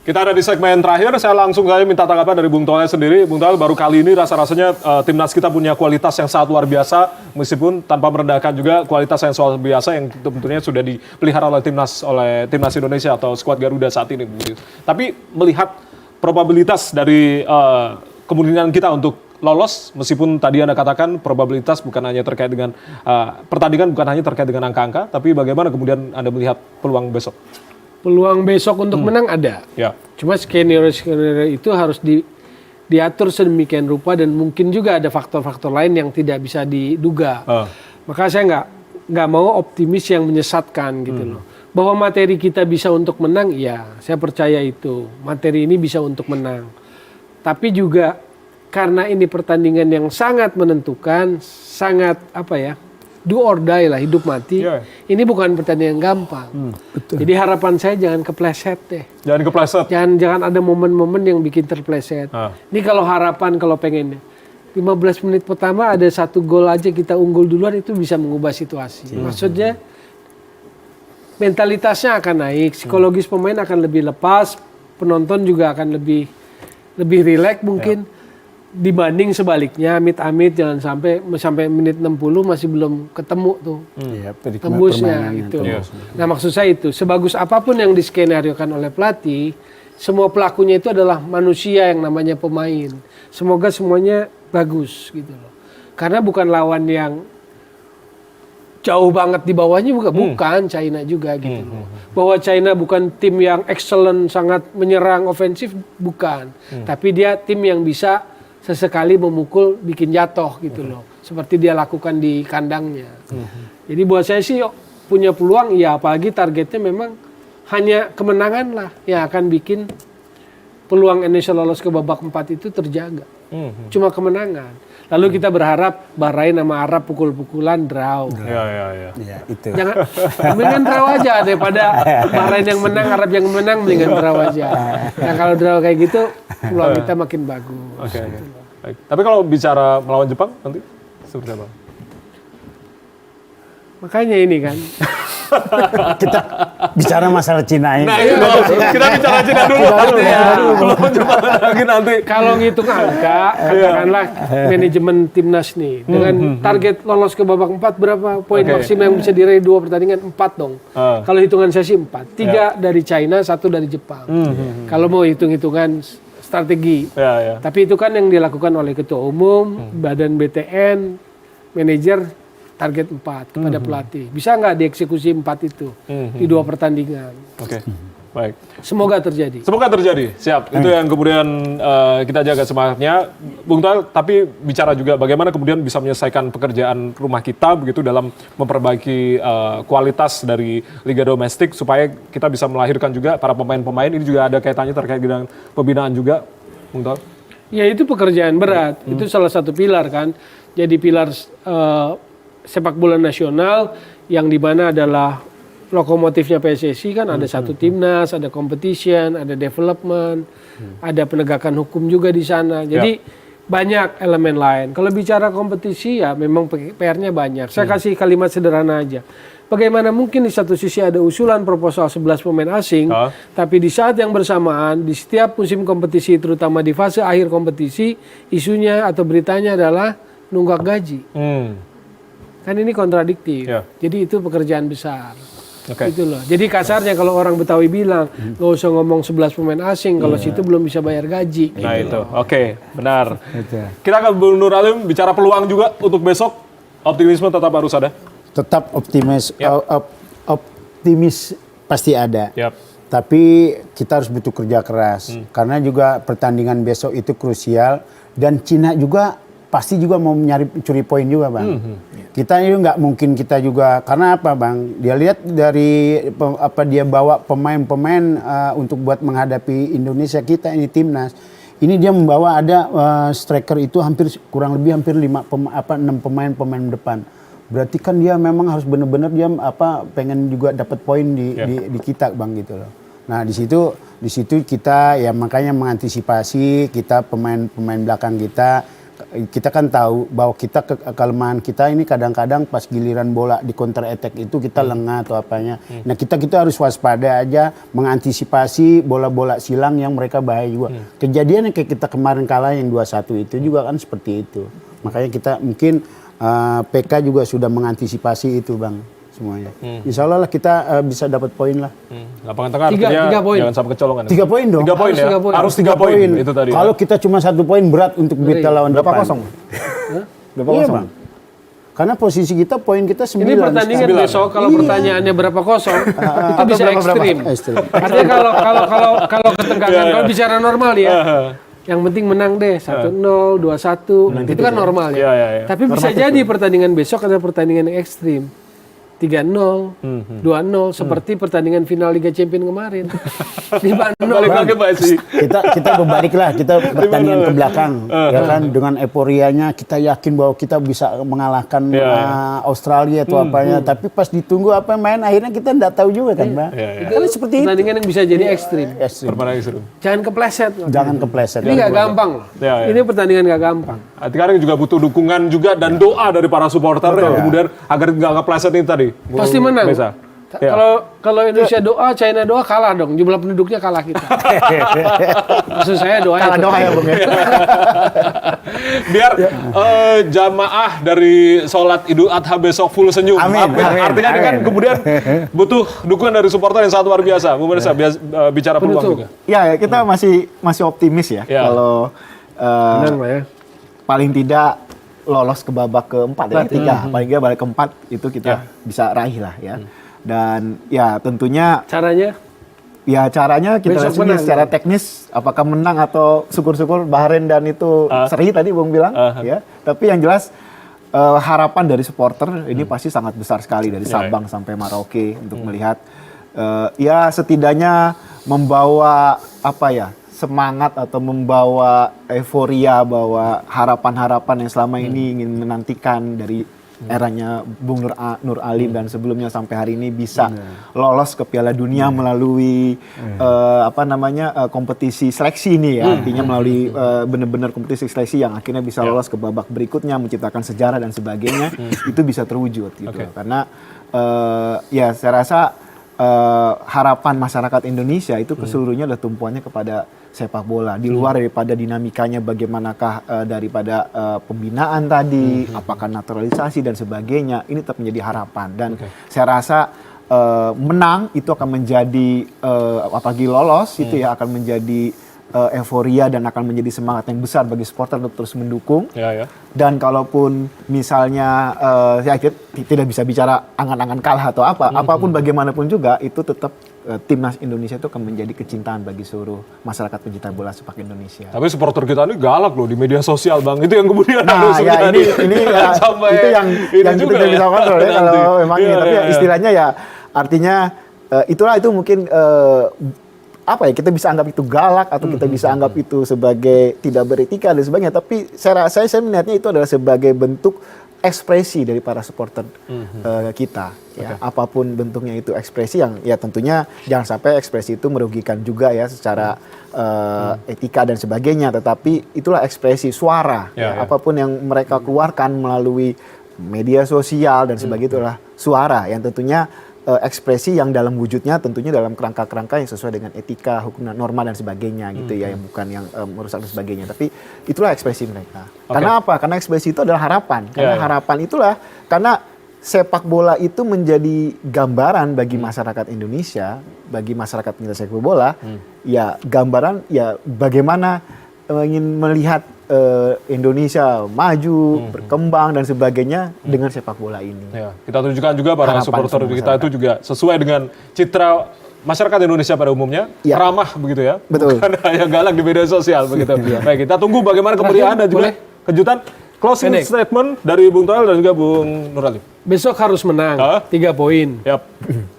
Kita ada di segmen terakhir, saya langsung saja minta tanggapan dari Bung Toel sendiri. Bung Toel, baru kali ini rasa-rasanya timnas kita punya kualitas yang sangat luar biasa, meskipun tanpa merendahkan juga kualitas yang luar biasa yang tentunya sudah dipelihara oleh timnas Indonesia atau skuad Garuda saat ini. Tapi melihat probabilitas dari kemungkinan kita untuk lolos, meskipun tadi Anda katakan probabilitas bukan hanya terkait dengan pertandingan, bukan hanya terkait dengan angka-angka, tapi bagaimana kemudian Anda melihat peluang besok? Peluang besok untuk menang ada. Ya. Cuma skenario itu harus diatur sedemikian rupa dan mungkin juga ada faktor-faktor lain yang tidak bisa diduga. Maka saya nggak mau optimis yang menyesatkan gitu loh. Bahwa materi kita bisa untuk menang, ya saya percaya itu. Materi ini bisa untuk menang. Tapi juga karena ini pertandingan yang sangat menentukan, sangat do or die lah, hidup mati. Yeah. Ini bukan pertandingan gampang. Betul. Jadi harapan saya jangan kepleset deh. Jangan kepleset. Jangan ada momen-momen yang bikin terpleset. Ini kalau harapan, kalau pengennya 15 menit pertama ada 1 gol aja kita unggul duluan, itu bisa mengubah situasi. Maksudnya mentalitasnya akan naik, psikologis pemain akan lebih lepas, penonton juga akan lebih rileks mungkin. Dibanding sebaliknya, amit-amit jangan sampai menit 60 masih belum ketemu tuh tembusnya itu. Nah maksud saya itu, sebagus apapun yang diskenariokan oleh pelatih, semua pelakunya itu adalah manusia yang namanya pemain. Semoga semuanya bagus gitu loh. Karena bukan lawan yang jauh banget di bawahnya, bukan China juga gitu loh. Bahwa China bukan tim yang excellent, sangat menyerang ofensif, bukan. Tapi dia tim yang bisa sesekali memukul, bikin jatuh gitu loh. Seperti dia lakukan di kandangnya. Jadi buat saya sih punya peluang, ya apalagi targetnya memang hanya kemenangan lah yang akan bikin peluang Indonesia lolos ke babak 4 itu terjaga. Cuma kemenangan. Lalu kita berharap Bahrain sama Arab pukul-pukulan draw. Ya, itu. Jangan, mendingan draw aja daripada Bahrain yang menang, Arab yang menang, mendingan draw aja. Nah kalau draw kayak gitu, peluang kita makin bagus. Baik. Tapi kalau bicara melawan Jepang nanti seperti apa? Makanya ini kan. Kita bicara masalah Cina ini. Nah, kita bicara Cina dulu nanti ya. Melawan Jepang lagi nanti. Kalau ngitung angka, katakanlah manajemen timnas nih dengan target lolos ke babak 4, berapa poin maksimal yang bisa diraih 2 pertandingan? 4 dong. Kalau hitungan saya sih 4. 3 dari China, 1 dari Jepang. Kalau mau hitung-hitungan strategi. Tapi itu kan yang dilakukan oleh ketua umum, badan BTN, manajer, target 4 kepada pelatih. Bisa nggak dieksekusi 4 itu di 2 pertandingan? Baik. Semoga terjadi. Semoga terjadi. Siap. Itu yang kemudian kita jaga semangatnya. Bung Toel, tapi bicara juga bagaimana kemudian bisa menyelesaikan pekerjaan rumah kita begitu dalam memperbaiki kualitas dari liga domestik supaya kita bisa melahirkan juga para pemain-pemain. Ini juga ada kaitannya terkait dengan pembinaan juga, Bung Toel. Ya itu pekerjaan berat. Itu salah satu pilar kan. Jadi pilar sepak bola nasional yang dimana adalah lokomotifnya PSSI kan ada satu timnas, ada competition, ada development, ada penegakan hukum juga di sana. Jadi banyak elemen lain. Kalau bicara kompetisi ya memang PR-nya banyak. Saya kasih kalimat sederhana aja. Bagaimana mungkin di satu sisi ada usulan proposal 11 pemain asing, tapi di saat yang bersamaan di setiap musim kompetisi terutama di fase akhir kompetisi isunya atau beritanya adalah nunggak gaji. Kan ini kontradiktif. Jadi itu pekerjaan besar. Gitu loh. Jadi kasarnya kalau orang Betawi bilang nggak usah ngomong 11 pemain asing kalau situ belum bisa bayar gaji. Nah itu, benar. Kita akan Bung Nur Alim bicara peluang juga untuk besok. Optimisme tetap harus ada. Tetap optimis pasti ada. Tapi kita harus butuh kerja keras karena juga pertandingan besok itu krusial dan Cina juga pasti juga mau curi poin juga, Bang. Kita itu nggak mungkin kita juga karena apa, Bang? Dia lihat dari dia bawa pemain-pemain untuk buat menghadapi Indonesia kita ini timnas. Ini dia membawa ada striker itu kurang lebih 6 pemain depan. Berarti kan dia memang harus benar-benar dia pengen juga dapat poin di kita, Bang, gitu loh. Nah, di situ kita ya makanya mengantisipasi kita pemain belakang kita kita kan tahu bahwa kita kelemahan kita ini kadang-kadang pas giliran bola di counter attack itu kita lengah atau apanya. Nah kita harus waspada aja mengantisipasi bola-bola silang yang mereka bahaya juga. Kejadian yang kayak kita kemarin kalah yang 2-1 itu juga kan seperti itu. Makanya kita mungkin PK juga sudah mengantisipasi itu Bang semuanya. Insya Allah lah kita bisa dapat poin lah. Lapangan tengah Tiga poin. jangan sampai kecolongan. 3 poin dong. 3 poin ya. Harus 3 poin itu tadi. Kalau kita cuma 1 poin berat untuk kita lawan Berapa depan. kosong? Berapa Iya kosong? Bang. Karena posisi kita poin kita 9. Ini pertandingan besok kalau pertanyaannya berapa kosong itu bisa ekstrim. Artinya kalau ketegangan kalau bicara normal ya. Yang penting menang deh 1-0, 2-1 itu kan normal ya. Iya. Tapi bisa jadi pertandingan besok ada pertandingan yang ekstrim. 3-0, 2-0 seperti pertandingan final Liga Champions kemarin. 5-0. Balik lagi Pak Esi. Kita berbalik lah, kita pertandingan ke belakang ya kan dengan euforianya kita yakin bahwa kita bisa mengalahkan Australia atau apanya, tapi pas ditunggu apa main akhirnya kita enggak tahu juga kan, Bang. Itu seperti pertandingan yang bisa jadi ekstrim. Permainan ekstrim. Jangan kepleset. Jangan kepleset. Ini nggak gampang. Ya. Ini pertandingan nggak gampang. Sekarang juga butuh dukungan juga dan doa dari para supporter yang kemudian agar nggak kepleset ini tadi. Pasti menang. Bisa. Ya. Kalau Indonesia doa, China doa kalah dong. Jumlah penduduknya kalah kita. Maksud saya doa Kalah doa ya Bung ya. Biar jamaah dari sholat Idul Adha besok full senyum. Amin, amin, Artinya ini kan kemudian butuh dukungan dari supporter yang sangat luar biasa. Pemirsa bicara peluang juga. Ya, kita masih optimis ya. Ya. Kalau Menang lah ya. paling tidak lolos ke babak keempat ya, ketiga. Paling tidak balik keempat itu kita bisa raih lah ya. Dan ya tentunya Caranya? caranya kita Besok lihat sendiri menang, secara teknis apakah menang atau syukur-syukur Bahrain dan itu seri tadi Bung bilang ya. Tapi yang jelas harapan dari supporter ini pasti sangat besar sekali dari Sabang sampai Merauke untuk melihat ya setidaknya membawa semangat atau membawa euforia bahwa harapan-harapan yang selama ini ingin menantikan dari eranya Bung Nur Alim dan sebelumnya sampai hari ini bisa lolos ke Piala Dunia melalui kompetisi seleksi ini ya, artinya melalui benar-benar kompetisi seleksi yang akhirnya bisa lolos ke babak berikutnya, menciptakan sejarah dan sebagainya, itu bisa terwujud gitu. Karena ya saya rasa harapan masyarakat Indonesia itu keseluruhnya adalah tumpuannya kepada sepak bola di luar daripada dinamikanya bagaimanakah daripada pembinaan tadi, apakah naturalisasi dan sebagainya, ini tetap menjadi harapan dan saya rasa menang itu akan menjadi apalagi lolos itu ya akan menjadi euforia dan akan menjadi semangat yang besar bagi supporter untuk terus mendukung. Dan kalaupun misalnya saya tidak bisa bicara angan-angan kalah atau apapun bagaimanapun juga itu tetap timnas Indonesia itu akan menjadi kecintaan bagi seluruh masyarakat pencinta bola sepak Indonesia. Tapi supporter kita ini galak loh di media sosial Bang. Itu yang kemudian harus ya ini ya, itu yang kita tidak bisa kontrol ya kalau memang ini. Tapi istilahnya ya artinya itu mungkin kita bisa anggap itu galak atau kita bisa anggap itu sebagai tidak beretika dan sebagainya, tapi saya melihatnya itu adalah sebagai bentuk ekspresi dari para supporter kita ya. Apapun bentuknya itu ekspresi yang ya tentunya jangan sampai ekspresi itu merugikan juga ya secara etika dan sebagainya, tetapi itulah ekspresi suara apapun yang mereka keluarkan melalui media sosial dan sebagainya itulah suara yang tentunya ekspresi yang dalam wujudnya tentunya dalam kerangka-kerangka yang sesuai dengan etika, hukum, norma dan sebagainya gitu ya, yang bukan yang merusak dan sebagainya. Tapi itulah ekspresi mereka. Karena apa? Karena ekspresi itu adalah harapan. Karena harapan itulah karena sepak bola itu menjadi gambaran bagi masyarakat Indonesia, bagi masyarakat pencinta sepak bola, ya gambaran ya bagaimana ingin melihat Indonesia maju, berkembang dan sebagainya dengan sepak bola ini. Ya, kita tunjukkan juga para supporter kita itu juga sesuai dengan citra masyarakat Indonesia pada umumnya, ramah begitu ya. Betul. Bukan hanya galak di media sosial begitu. Baik, kita tunggu bagaimana kemeriahan dan juga kejutan. Closing statement dari Bung Toel dan juga Bung Nur Alim. Besok harus menang, 3 poin.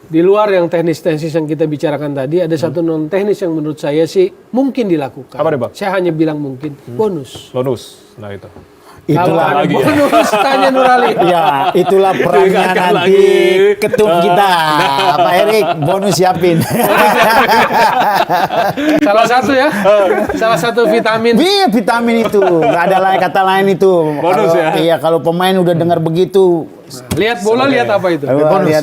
Di luar yang teknis-teknis yang kita bicarakan tadi, ada satu non-teknis yang menurut saya sih mungkin dilakukan. Apa nih Bang? Saya hanya bilang mungkin, bonus. Bonus, nah itu. Itulah Kalau ada lagi ya. bonus tanya Nurali. Ya, itulah perannya Diingatkan nanti lagi. ketum kita. Pak Erik, bonus siapin. Salah satu ya. Salah satu vitamin. Vitamin itu, nggak ada lain kata lain itu. Bonus Kalau- ya? Iya, kalau pemain udah dengar begitu, Lihat bola, lihat apa itu? bonus.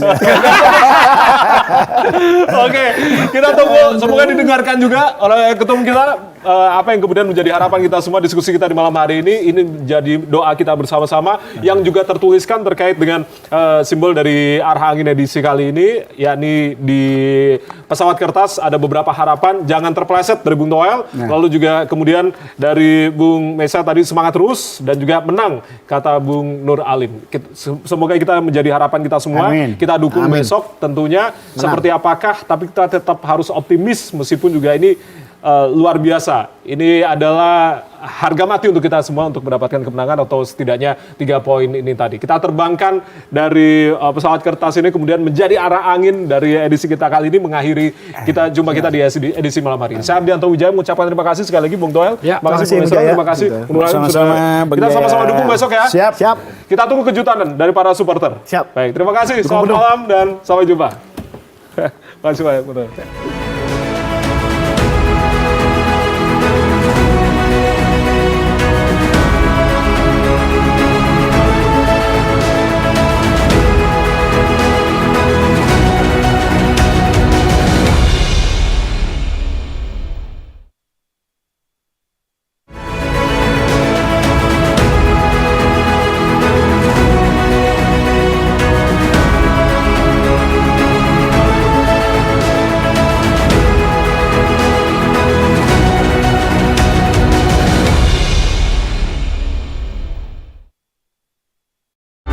Oke, kita tunggu. Semoga didengarkan juga oleh ketum kita. Apa yang kemudian menjadi harapan kita semua diskusi kita di malam hari ini menjadi doa kita bersama-sama yang juga tertuliskan terkait dengan simbol dari Arha Angin edisi kali ini, yakni di pesawat kertas ada beberapa harapan, jangan terpeleset dari Bung Toel, lalu juga kemudian dari Bung Mesa tadi semangat terus dan juga menang kata Bung Nur Alim. Semoga kita menjadi harapan kita semua. Amin. Kita dukung Amin. besok tentunya seperti apakah, tapi kita tetap harus optimis meskipun juga ini luar biasa. Ini adalah harga mati untuk kita semua untuk mendapatkan kemenangan atau setidaknya 3 poin ini tadi. Kita terbangkan dari pesawat kertas ini kemudian menjadi arah angin dari edisi kita kali ini mengakhiri kita jumpa kita di edisi malam hari ini. Saya Ardianto Wijaya mengucapkan terima kasih sekali lagi Bung Toel. Ya, terima kasih terima Bung kasih, Mesa, Wijaya. terima kasih Bung Nurali Sama-sama, sudah. Kita Wijaya. sama-sama dukung besok ya. Siap. Siap. Kita tunggu kejutan dari para supporter. Siap. Baik, terima kasih. Selamat malam dan sampai jumpa. Terima kasih banyak. Bung Toel.